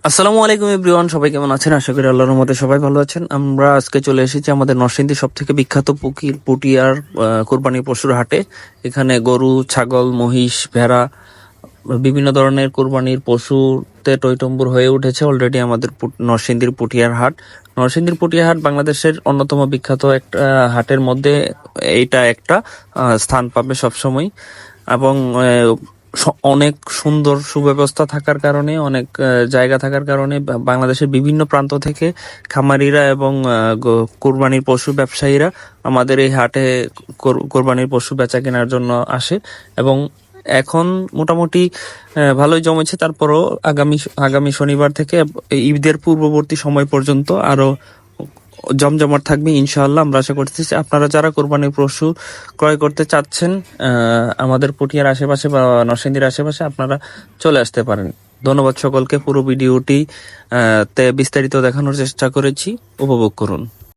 আসসালামু আলাইকুম এভরিওয়ান, সবাই কেমন আছেন? আশা করি আল্লাহর রহমতে সবাই ভালো আছেন। আমরা আজকে চলে এসেছি আমাদের নরসিংদীর সব থেকে বিখ্যাত পুটিয়ার কোরবানির পশুর হাটে। এখানে গরু, ছাগল, মহিষ, ভেড়া, বিভিন্ন ধরনের কোরবানির পশুতে টইটম্বুর হয়ে উঠেছে অলরেডি আমাদের নরসিংদীর পুটিয়ার হাট। নরসিংদীর পুটিয়া হাট বাংলাদেশের অন্যতম বিখ্যাত একটা হাটের মধ্যে এইটা একটা স্থান পাবে সবসময়। এবং অনেক সুন্দর সুব্যবস্থা থাকার কারণে, অনেক জায়গা থাকার কারণে বাংলাদেশের বিভিন্ন প্রান্ত থেকে খামারিরা এবং কোরবানির পশু ব্যবসায়ীরা আমাদের এই হাটে কোরবানির পশু বেচা কেনার জন্য আসে। এবং এখন মোটামুটি ভালোই জমেছে। তারপরও আগামী শনিবার থেকে ঈদের পূর্ববর্তী সময় পর্যন্ত আরো জমজমাট থাকবে ইনশাআল্লাহ। আমরা আশা করতেছি আপনারা যারা কোরবানির পশু ক্রয় করতে চাচ্ছেন আমাদের পুঠিয়ার আশেপাশে বা নরসিংদীর আশেপাশে, আপনারা চলে আসতে পারেন। ধন্যবাদ সকলকে। পুরো ভিডিওটি তে বিস্তারিত দেখানোর চেষ্টা করেছি, উপভোগ করুন।